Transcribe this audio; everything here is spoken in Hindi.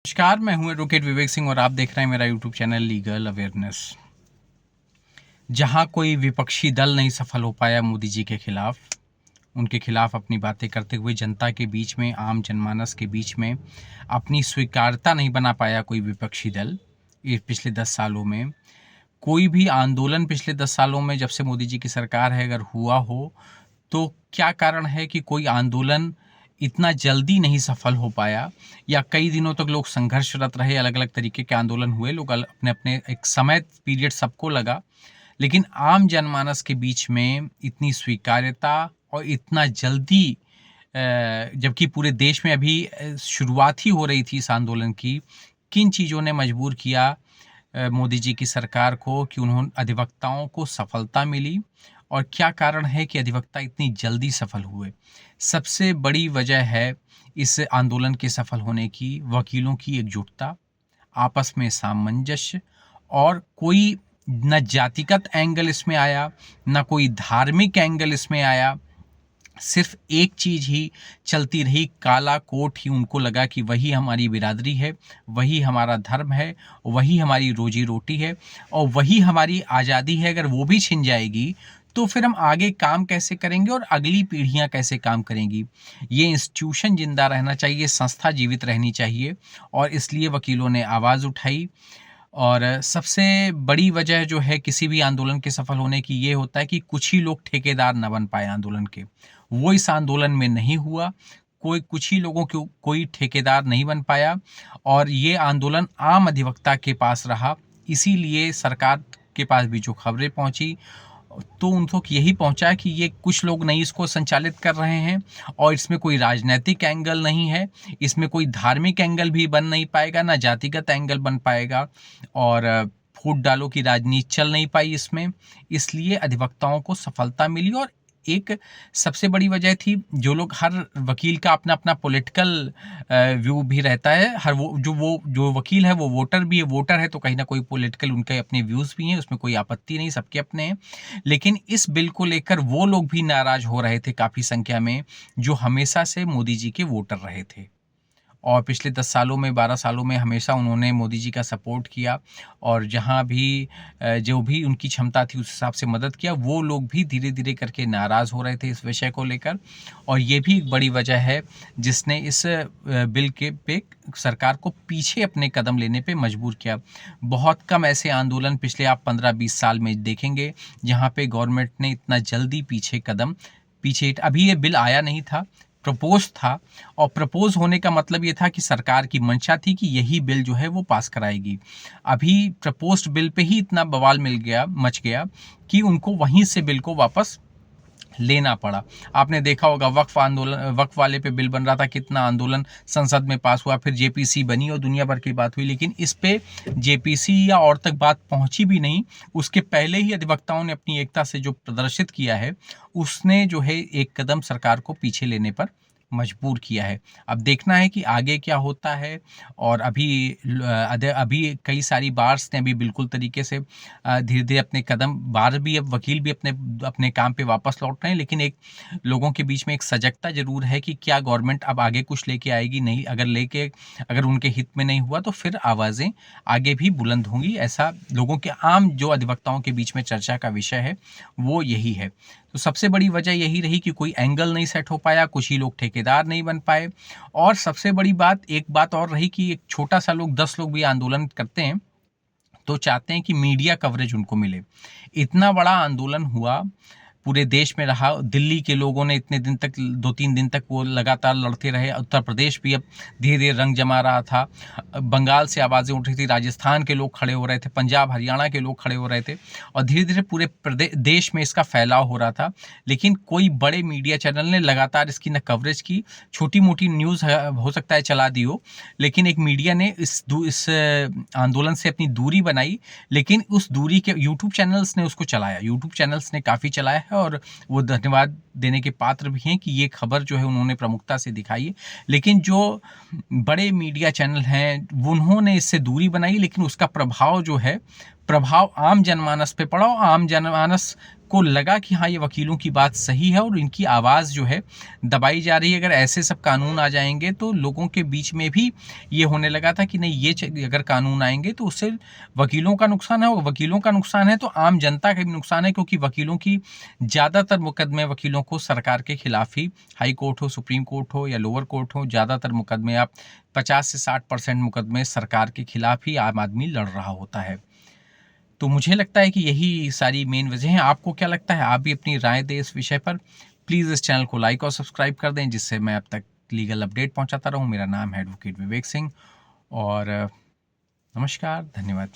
नमस्कार, मैं हूं एडवोकेट विवेक सिंह और आप देख रहे हैं मेरा यूट्यूब चैनल लीगल अवेयरनेस। जहां कोई विपक्षी दल नहीं सफल हो पाया मोदी जी के खिलाफ, उनके खिलाफ अपनी बातें करते हुए जनता के बीच में, आम जनमानस के बीच में अपनी स्वीकार्यता नहीं बना पाया कोई विपक्षी दल ये पिछले 10 सालों में। कोई भी आंदोलन पिछले 10 सालों में, जब से मोदी जी की सरकार है, अगर हुआ हो तो क्या कारण है कि कोई आंदोलन इतना जल्दी नहीं सफल हो पाया, या कई दिनों तक लोग संघर्षरत रहे, अलग अलग तरीके के आंदोलन हुए, लोग अपने अपने एक समय पीरियड सबको लगा, लेकिन आम जनमानस के बीच में इतनी स्वीकार्यता और इतना जल्दी, जबकि पूरे देश में अभी शुरुआत ही हो रही थी इस आंदोलन की, किन चीज़ों ने मजबूर किया मोदी जी की सरकार को कि उन्होंने अधिवक्ताओं को सफलता मिली, और क्या कारण है कि अधिवक्ता इतनी जल्दी सफल हुए? सबसे बड़ी वजह है इस आंदोलन के सफल होने की वकीलों की एकजुटता, आपस में सामंजस्य, और कोई न जातिगत एंगल इसमें आया, न कोई धार्मिक एंगल इसमें आया। सिर्फ एक चीज़ ही चलती रही, काला कोट ही उनको लगा कि वही हमारी बिरादरी है, वही हमारा धर्म है, वही हमारी रोजी रोटी है, और वही हमारी आज़ादी है। अगर वो भी छिन जाएगी तो फिर हम आगे काम कैसे करेंगे और अगली पीढ़ियां कैसे काम करेंगी? ये इंस्टीट्यूशन जिंदा रहना चाहिए, संस्था जीवित रहनी चाहिए, और इसलिए वकीलों ने आवाज़ उठाई। और सबसे बड़ी वजह जो है किसी भी आंदोलन के सफल होने की, ये होता है कि कुछ ही लोग ठेकेदार न बन पाए आंदोलन के। वो इस आंदोलन में नहीं हुआ, कुछ ही लोगों के कोई ठेकेदार नहीं बन पाया, और ये आंदोलन आम अधिवक्ता के पास रहा। इसीलिए सरकार के पास भी जो खबरें पहुंची, तो उनको यही पहुंचा कि ये कुछ लोग नहीं इसको संचालित कर रहे हैं, और इसमें कोई राजनीतिक एंगल नहीं है, इसमें कोई धार्मिक एंगल भी बन नहीं पाएगा, ना जातिगत एंगल बन पाएगा, और फूट डालो की राजनीति चल नहीं पाई इसमें। इसलिए अधिवक्ताओं को सफलता मिली। और एक सबसे बड़ी वजह थी, जो लोग, हर वकील का अपना अपना पॉलिटिकल व्यू भी रहता है, हर जो वकील है वो वोटर भी है, वोटर है तो कहीं ना कोई पॉलिटिकल उनके अपने व्यूज़ भी हैं, उसमें कोई आपत्ति नहीं, सबके अपने हैं। लेकिन इस बिल को लेकर वो लोग भी नाराज हो रहे थे काफ़ी संख्या में, जो हमेशा से मोदी जी के वोटर रहे थे, और पिछले 10 सालों में, 12 सालों में हमेशा उन्होंने मोदी जी का सपोर्ट किया, और जहाँ भी जो भी उनकी क्षमता थी उस हिसाब से मदद किया। वो लोग भी धीरे धीरे करके नाराज़ हो रहे थे इस विषय को लेकर, और ये भी एक बड़ी वजह है जिसने इस बिल के पे सरकार को पीछे अपने कदम लेने पे मजबूर किया। बहुत कम ऐसे आंदोलन पिछले आप 15-20 साल में देखेंगे जहाँ पे गवर्नमेंट ने इतना जल्दी पीछे अभी ये बिल आया नहीं था, प्रपोज था, और प्रपोज होने का मतलब ये था कि सरकार की मंशा थी कि यही बिल जो है वो पास कराएगी। अभी प्रपोज्ड बिल पे ही इतना बवाल मच गया कि उनको वहीं से बिल को वापस लेना पड़ा। आपने देखा होगा वक्फ वाले पे बिल बन रहा था, कितना आंदोलन संसद में पास हुआ, फिर जेपीसी बनी और दुनिया भर की बात हुई, लेकिन इस पे जेपीसी या और तक बात पहुंची भी नहीं। उसके पहले ही अधिवक्ताओं ने अपनी एकता से जो प्रदर्शित किया है, उसने जो है एक कदम सरकार को पीछे लेने पर मजबूर किया है। अब देखना है कि आगे क्या होता है। और अभी कई सारी बार्स ने अभी बिल्कुल तरीके से धीरे धीरे अपने कदम, बार भी, अब वकील भी अपने अपने काम पे वापस लौट रहे हैं, लेकिन एक लोगों के बीच में एक सजगता जरूर है कि क्या गवर्नमेंट अब आगे कुछ लेके आएगी, नहीं। अगर उनके हित में नहीं हुआ तो फिर आवाज़ें आगे भी बुलंद होंगी। ऐसा लोगों के, आम जो अधिवक्ताओं के बीच में चर्चा का विषय है वो यही है। तो सबसे बड़ी वजह यही रही कि कोई एंगल नहीं सेट हो पाया, कुछ ही लोग ठेकेदार नहीं बन पाए, और सबसे बड़ी बात, एक बात और रही कि एक छोटा सा लोग, 10 लोग भी आंदोलन करते हैं तो चाहते हैं कि मीडिया कवरेज उनको मिले। इतना बड़ा आंदोलन हुआ, पूरे देश में रहा, दिल्ली के लोगों ने इतने दिन तक, 2-3 दिन तक वो लगातार लड़ते रहे, उत्तर प्रदेश भी अब धीरे धीरे रंग जमा रहा था, बंगाल से आवाज़ें उठ रही थी, राजस्थान के लोग खड़े हो रहे थे, पंजाब हरियाणा के लोग खड़े हो रहे थे, और धीरे धीरे पूरे देश में इसका फैलाव हो रहा था। लेकिन कोई बड़े मीडिया चैनल ने लगातार इसकी न कवरेज की, छोटी मोटी न्यूज़ हो सकता है चला दी हो, लेकिन एक मीडिया ने इस आंदोलन से अपनी दूरी बनाई, लेकिन उस दूरी के यूट्यूब चैनल्स ने उसको चलाया, यूट्यूब चैनल्स ने काफ़ी चलाया है, और वो धन्यवाद देने के पात्र भी हैं कि ये खबर जो है उन्होंने प्रमुखता से दिखाई है। लेकिन जो बड़े मीडिया चैनल हैं उन्होंने इससे दूरी बनाई, लेकिन उसका प्रभाव जो है, प्रभाव आम जनमानस पे पड़ा, और आम जनमानस को लगा कि हाँ, ये वकीलों की बात सही है और इनकी आवाज़ जो है दबाई जा रही है। अगर ऐसे सब कानून आ जाएंगे तो लोगों के बीच में भी ये होने लगा था कि नहीं, ये अगर कानून आएंगे तो उससे वकीलों का नुकसान है, और वकीलों का नुकसान है तो आम जनता का भी नुकसान है, क्योंकि वकीलों की ज़्यादातर मुकदमे वकीलों को सरकार के खिलाफ ही, हाई कोर्ट हो, सुप्रीम कोर्ट हो या लोअर कोर्ट हो, ज़्यादातर मुकदमे, आप 50 से 60% मुकदमे सरकार के खिलाफ ही आम आदमी लड़ रहा होता है। तो मुझे लगता है कि यही सारी मेन वजह हैं। आपको क्या लगता है? आप भी अपनी राय दें इस विषय पर। प्लीज़ इस चैनल को लाइक और सब्सक्राइब कर दें, जिससे मैं अब तक लीगल अपडेट पहुंचाता रहूं। मेरा नाम है एडवोकेट विवेक सिंह, और नमस्कार, धन्यवाद।